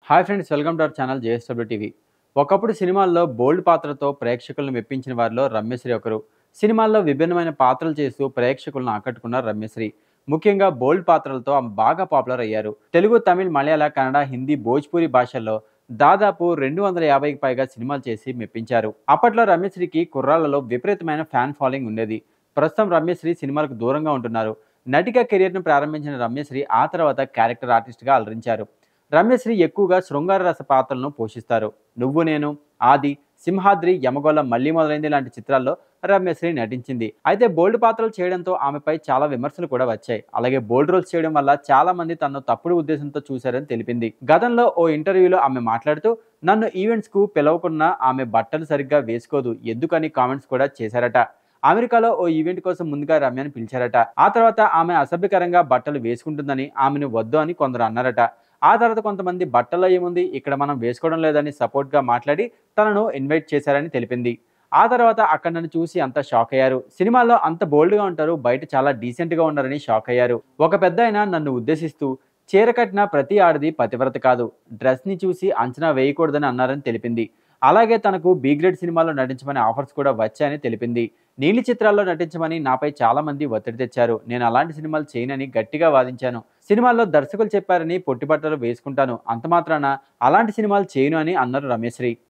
Hi friends, welcome to our channel JSW TV. ఒకప్పుడు సినిమాల్లో బోల్డ్ పాత్రతో ప్రేక్షకులను మెప్పించిన వారిలో రమ్యశ్రీ ఒకరు. సినిమాల్లో విభిన్నమైన పాత్రలు చేస్తూ ప్రేక్షకులను ఆకట్టుకున్న రమ్యశ్రీ. ముఖ్యంగా బోల్డ్ పాత్రలతో ఆమె బాగా పాపులర్ అయ్యారు. తెలుగు, తమిళ్, మలయాళ, కన్నడ, హిందీ, భోజ్‌పూరి భాషల్లో దాదాపు 250కి పైగా సినిమాలు చేసి మెప్పించారు. అప్పట్లో రమ్యశ్రీకి కుర్రాళ్లలో విపరీతమైన ఫ్యాన్ ఫాలోయింగ్ ఉండేది. ప్రస్తుతం రమ్యశ్రీ సినిమాలకు దూరంగా ఉంటున్నారు. నటిగా కెరీర్‌ను ప్రారంభించిన రమ్యశ్రీ ఆ తర్వాత క్యారెక్టర్ ఆర్టిస్ట్‌గా అలరించారు. రమ్యశ్రీ ఎక్కువగా శృంగార రస పాత్రలను పోషిస్తారు. 'నువ్వు నేను', 'ఆది', 'సింహాద్రి', 'యమగోళ', 'మళ్ళీ మొదలైంది' లాంటి చిత్రాల్లో రమ్యశ్రీ నటించింది. అయితే బోల్డ్ పాత్రలు చేయడంతో ఆమెపై చాలా విమర్శలు కూడా వచ్చాయి. అలాగే బోల్డ్ రోల్స్ చేయడం వల్ల చాలా మంది తనను తప్పుడు ఉద్దేశంతో చూశారని తెలిపింది. గతంలో ఓ ఇంటర్వ్యూలో ఆమె మాట్లాడుతూ, నన్ను ఈవెంట్స్‌కు పిలవకున్నా ఆమె బట్టలు సరిగ్గా వేసుకోదు ఎందుకని కామెంట్స్ కూడా చేశారట. అమెరికాలో ఓ ఈవెంట్ కోసం ముందుగా రమ్యను పిలిచారట. ఆ తర్వాత ఆమె అసభ్యకరంగా బట్టలు వేసుకుంటుందని, ఆమెను వద్దు అని కొందరు అన్నారట. ఆ తర్వాత కొంతమంది బట్టల్లో ఏముంది, ఇక్కడ మనం వేసుకోవడం లేదని సపోర్ట్‌గా మాట్లాడి తనను ఇన్వైట్ చేశారని తెలిపింది. ఆ తర్వాత అక్కడ నన్ను చూసి అంతా షాక్ అయ్యారు. సినిమాల్లో అంత బోల్డ్‌గా ఉంటారు, బయట చాలా డీసెంట్‌గా ఉన్నారని షాక్ అయ్యారు. ఒక పెద్దాయన నన్ను ఉద్దేశిస్తూ, చీర కట్టిన ప్రతి ఆడది పతివ్రత కాదు, డ్రెస్‌ని చూసి అంచనా వేయకూడదని అన్నారని తెలిపింది. అలాగే తనకు బి గ్రేడ్ సినిమాలో నటించమని ఆఫర్స్ కూడా వచ్చాయని తెలిపింది. నీలి చిత్రాల్లో నటించమని నాపై చాలా మంది ఒత్తిడి తెచ్చారు. నేను అలాంటి సినిమాలు చేయనని గట్టిగా వాదించాను. సినిమాల్లో దర్శకులు చెప్పారని పొట్టి బట్టలు వేసుకుంటాను, అంత మాత్రాన అలాంటి సినిమాలు చేయను అని అన్నారు రమ్యశ్రీ.